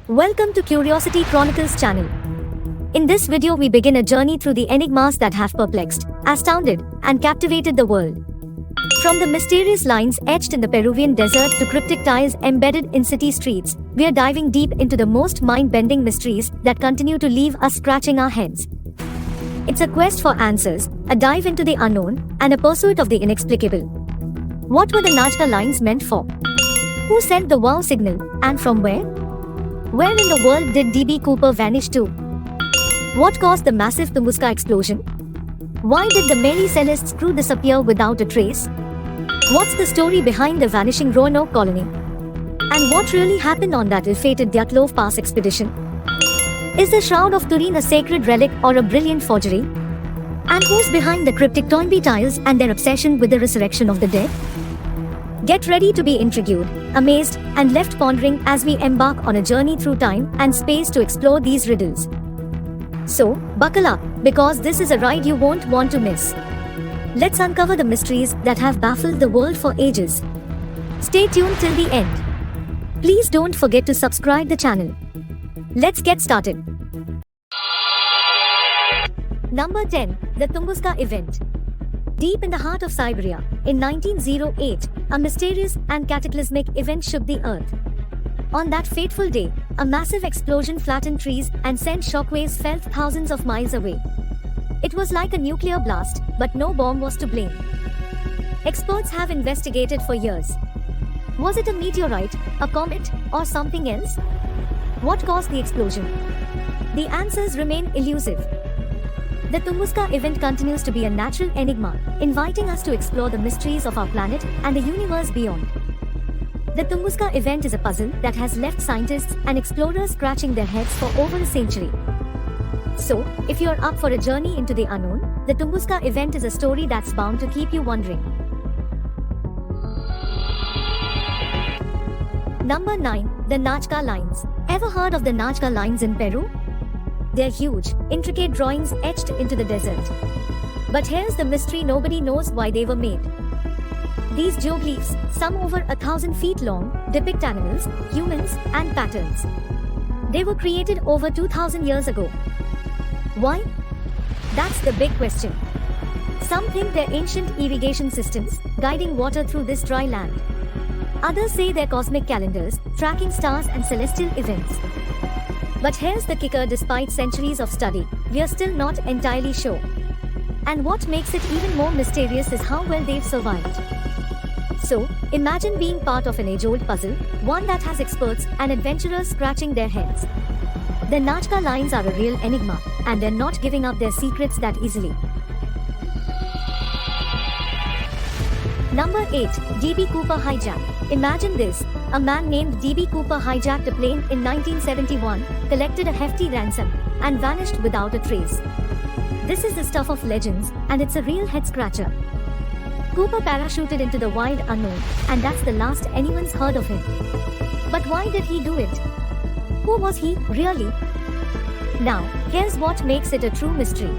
Welcome to Curiosity Chronicles channel. In this video we begin a journey through the enigmas that have perplexed, astounded, and captivated the world. From the mysterious lines etched in the Peruvian desert to cryptic tiles embedded in city streets, we are diving deep into the most mind-bending mysteries that continue to leave us scratching our heads. It's a quest for answers, a dive into the unknown, and a pursuit of the inexplicable. What were the Nazca lines meant for? Who sent the wow signal, and from where? Where in the world did DB Cooper vanish to? What caused the massive Tunguska explosion? Why did the Mary Celeste's crew disappear without a trace? What's the story behind the vanishing Roanoke colony? And what really happened on that ill-fated Dyatlov Pass expedition? Is the Shroud of Turin a sacred relic or a brilliant forgery? And who's behind the cryptic Toynbee tiles and their obsession with the resurrection of the dead? Get ready to be intrigued, amazed, and left pondering as we embark on a journey through time and space to explore these riddles. So, buckle up, because this is a ride you won't want to miss. Let's uncover the mysteries that have baffled the world for ages. Stay tuned till the end. Please don't forget to subscribe the channel. Let's get started. Number 10. The Tunguska Event. Deep in the heart of Siberia, in 1908, a mysterious and cataclysmic event shook the earth. On that fateful day, a massive explosion flattened trees and sent shockwaves felt thousands of miles away. It was like a nuclear blast, but no bomb was to blame. Experts have investigated for years. Was it a meteorite, a comet, or something else? What caused the explosion? The answers remain elusive. The Tunguska event continues to be a natural enigma, inviting us to explore the mysteries of our planet and the universe beyond. The Tunguska event is a puzzle that has left scientists and explorers scratching their heads for over a century. So, if you're up for a journey into the unknown, the Tunguska event is a story that's bound to keep you wondering. Number 9. The Nazca Lines. Ever heard of the Nazca Lines in Peru? They're huge, intricate drawings etched into the desert. But here's the mystery: nobody knows why they were made. These geoglyphs, some over 1,000 feet long, depict animals, humans, and patterns. They were created over 2,000 years ago. Why? That's the big question. Some think they're ancient irrigation systems, guiding water through this dry land. Others say they're cosmic calendars, tracking stars and celestial events. But here's the kicker: despite centuries of study, we're still not entirely sure. And what makes it even more mysterious is how well they've survived. So, imagine being part of an age-old puzzle, one that has experts and adventurers scratching their heads. The Nazca Lines are a real enigma, and they're not giving up their secrets that easily. Number 8. DB Cooper hijack. Imagine this: a man named DB Cooper hijacked a plane in 1971, collected a hefty ransom, and vanished without a trace. This is the stuff of legends, and it's a real head-scratcher. Cooper parachuted into the wide unknown, and that's the last anyone's heard of him. But why did he do it? Who was he, really? Now, here's what makes it a true mystery.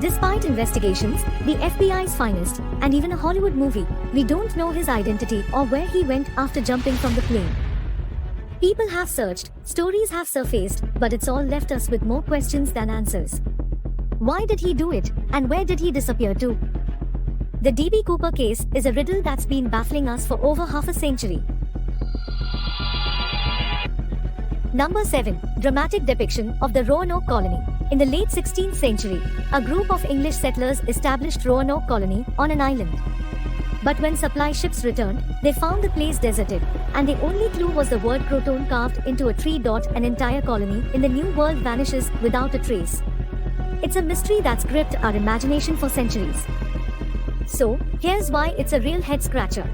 Despite investigations, the FBI's finest, and even a Hollywood movie, we don't know his identity or where he went after jumping from the plane. People have searched, stories have surfaced, but it's all left us with more questions than answers. Why did he do it, and where did he disappear to? The DB Cooper case is a riddle that's been baffling us for over half a century. Number 7. Dramatic depiction of the Roanoke colony. In the late 16th century, a group of English settlers established Roanoke colony on an island. But when supply ships returned, they found the place deserted, and the only clue was the word Croton carved into a tree. An entire colony in the New World vanishes without a trace. It's a mystery that's gripped our imagination for centuries. So, here's why it's a real head-scratcher.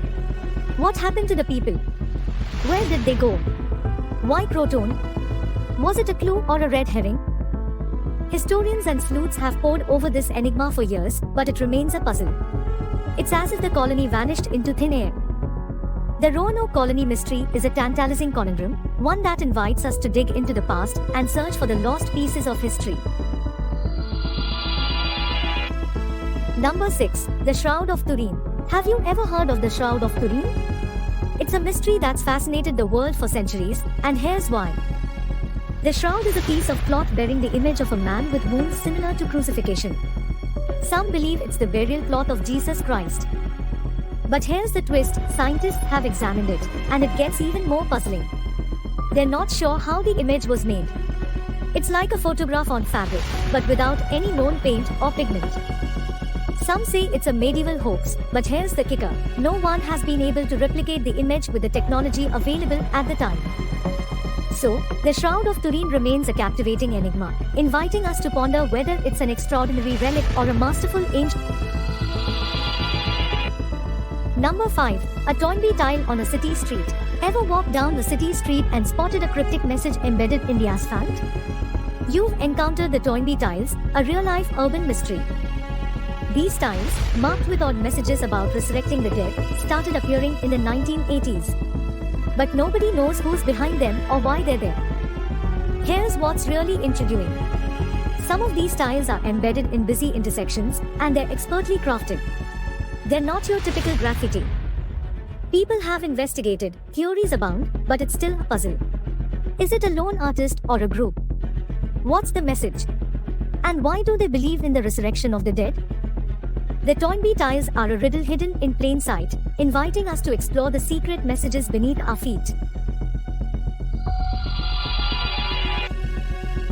What happened to the people? Where did they go? Why Croton? Was it a clue or a red herring? Historians and sleuths have pored over this enigma for years, but it remains a puzzle. It's as if the colony vanished into thin air. The Roanoke colony mystery is a tantalizing conundrum, one that invites us to dig into the past and search for the lost pieces of history. Number 6. The Shroud of Turin. Have you ever heard of the Shroud of Turin? It's a mystery that's fascinated the world for centuries, and here's why. The shroud is a piece of cloth bearing the image of a man with wounds similar to crucifixion. Some believe it's the burial cloth of Jesus Christ. But here's the twist, scientists have examined it, and it gets even more puzzling. They're not sure how the image was made. It's like a photograph on fabric, but without any known paint or pigment. Some say it's a medieval hoax, but here's the kicker. No one has been able to replicate the image with the technology available at the time. So, the Shroud of Turin remains a captivating enigma, inviting us to ponder whether it's an extraordinary relic or a masterful ancient. Number 5. A Toynbee tile on a city street. Ever walked down the city street and spotted a cryptic message embedded in the asphalt? You've encountered the Toynbee tiles, a real-life urban mystery. These tiles, marked with odd messages about resurrecting the dead, started appearing in the 1980s. But nobody knows who's behind them or why they're there. Here's what's really intriguing. Some of these tiles are embedded in busy intersections, and they're expertly crafted. They're not your typical graffiti. People have investigated, theories abound, but it's still a puzzle. Is it a lone artist or a group? What's the message? And why do they believe in the resurrection of the dead? The Toynbee tiles are a riddle hidden in plain sight, inviting us to explore the secret messages beneath our feet.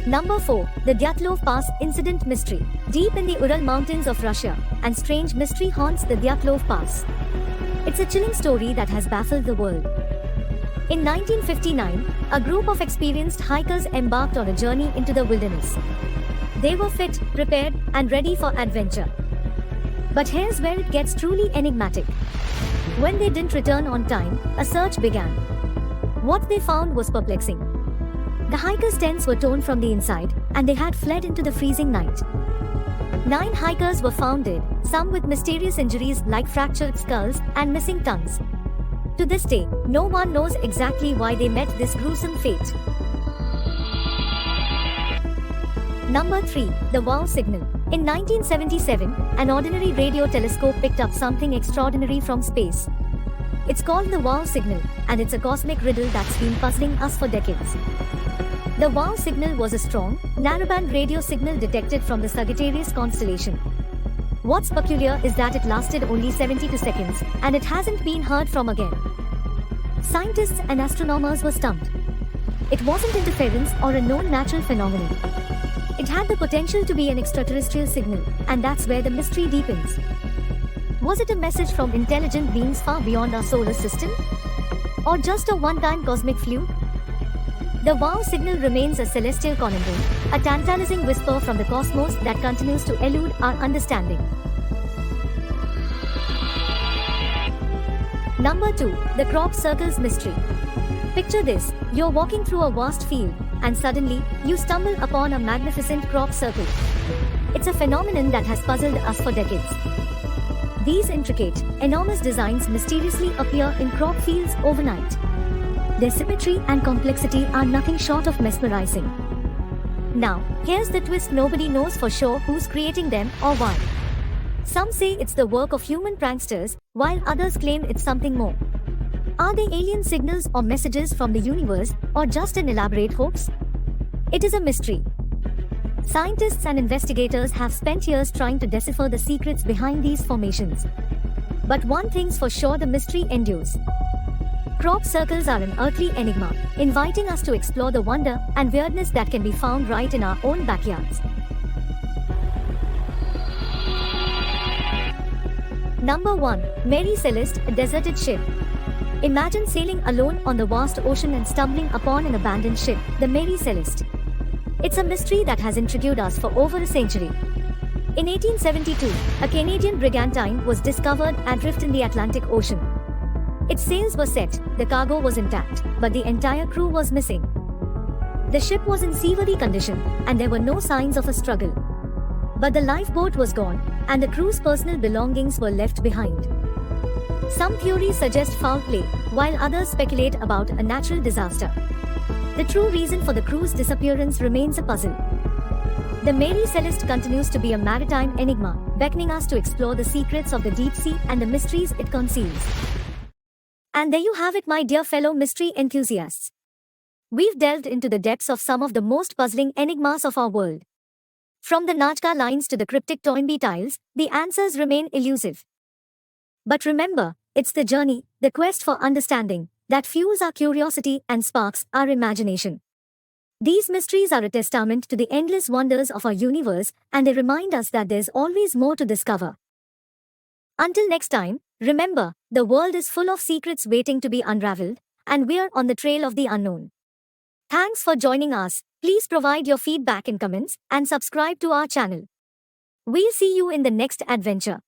Number 4. The Dyatlov Pass Incident Mystery. Deep in the Ural Mountains of Russia, and strange mystery haunts the Dyatlov Pass. It's a chilling story that has baffled the world. In 1959, a group of experienced hikers embarked on a journey into the wilderness. They were fit, prepared, and ready for adventure. But here's where it gets truly enigmatic. When they didn't return on time, a search began. What they found was perplexing. The hikers' tents were torn from the inside, and they had fled into the freezing night. 9 hikers were found dead, some with mysterious injuries like fractured skulls and missing tongues. To this day, no one knows exactly why they met this gruesome fate. Number 3. The Wow Signal. In 1977, an ordinary radio telescope picked up something extraordinary from space. It's called the Wow Signal, and it's a cosmic riddle that's been puzzling us for decades. The Wow signal was a strong, narrowband radio signal detected from the Sagittarius constellation. What's peculiar is that it lasted only 72 seconds, and it hasn't been heard from again. Scientists and astronomers were stumped. It wasn't interference or a known natural phenomenon. It had the potential to be an extraterrestrial signal, and that's where the mystery deepens. Was it a message from intelligent beings far beyond our solar system? Or just a one-time cosmic fluke? The Wow signal remains a celestial conundrum, a tantalizing whisper from the cosmos that continues to elude our understanding. Number 2. The Crop Circles Mystery. Picture this, you're walking through a vast field, and suddenly, you stumble upon a magnificent crop circle. It's a phenomenon that has puzzled us for decades. These intricate, enormous designs mysteriously appear in crop fields overnight. Their symmetry and complexity are nothing short of mesmerizing. Now, here's the twist: nobody knows for sure who's creating them or why. Some say it's the work of human pranksters, while others claim it's something more. Are they alien signals or messages from the universe, or just an elaborate hoax? It is a mystery. Scientists and investigators have spent years trying to decipher the secrets behind these formations. But one thing's for sure: the mystery endures. Crop circles are an earthly enigma, inviting us to explore the wonder and weirdness that can be found right in our own backyards. Number 1. Mary Celeste, a deserted ship. Imagine sailing alone on the vast ocean and stumbling upon an abandoned ship, the Mary Celeste. It's a mystery that has intrigued us for over a century. In 1872, a Canadian brigantine was discovered adrift in the Atlantic Ocean. Its sails were set, the cargo was intact, but the entire crew was missing. The ship was in seaworthy condition, and there were no signs of a struggle. But the lifeboat was gone, and the crew's personal belongings were left behind. Some theories suggest foul play, while others speculate about a natural disaster. The true reason for the crew's disappearance remains a puzzle. The Mary Celeste continues to be a maritime enigma, beckoning us to explore the secrets of the deep sea and the mysteries it conceals. And there you have it, my dear fellow mystery enthusiasts. we've delved into the depths of some of the most puzzling enigmas of our world. From the Nazca lines to the cryptic Toynbee tiles, the answers remain elusive. But remember, it's the journey, the quest for understanding, that fuels our curiosity and sparks our imagination. These mysteries are a testament to the endless wonders of our universe, and they remind us that there's always more to discover. Until next time, remember, the world is full of secrets waiting to be unraveled, and we're on the trail of the unknown. Thanks for joining us. Please provide your feedback in comments and subscribe to our channel. We'll see you in the next adventure.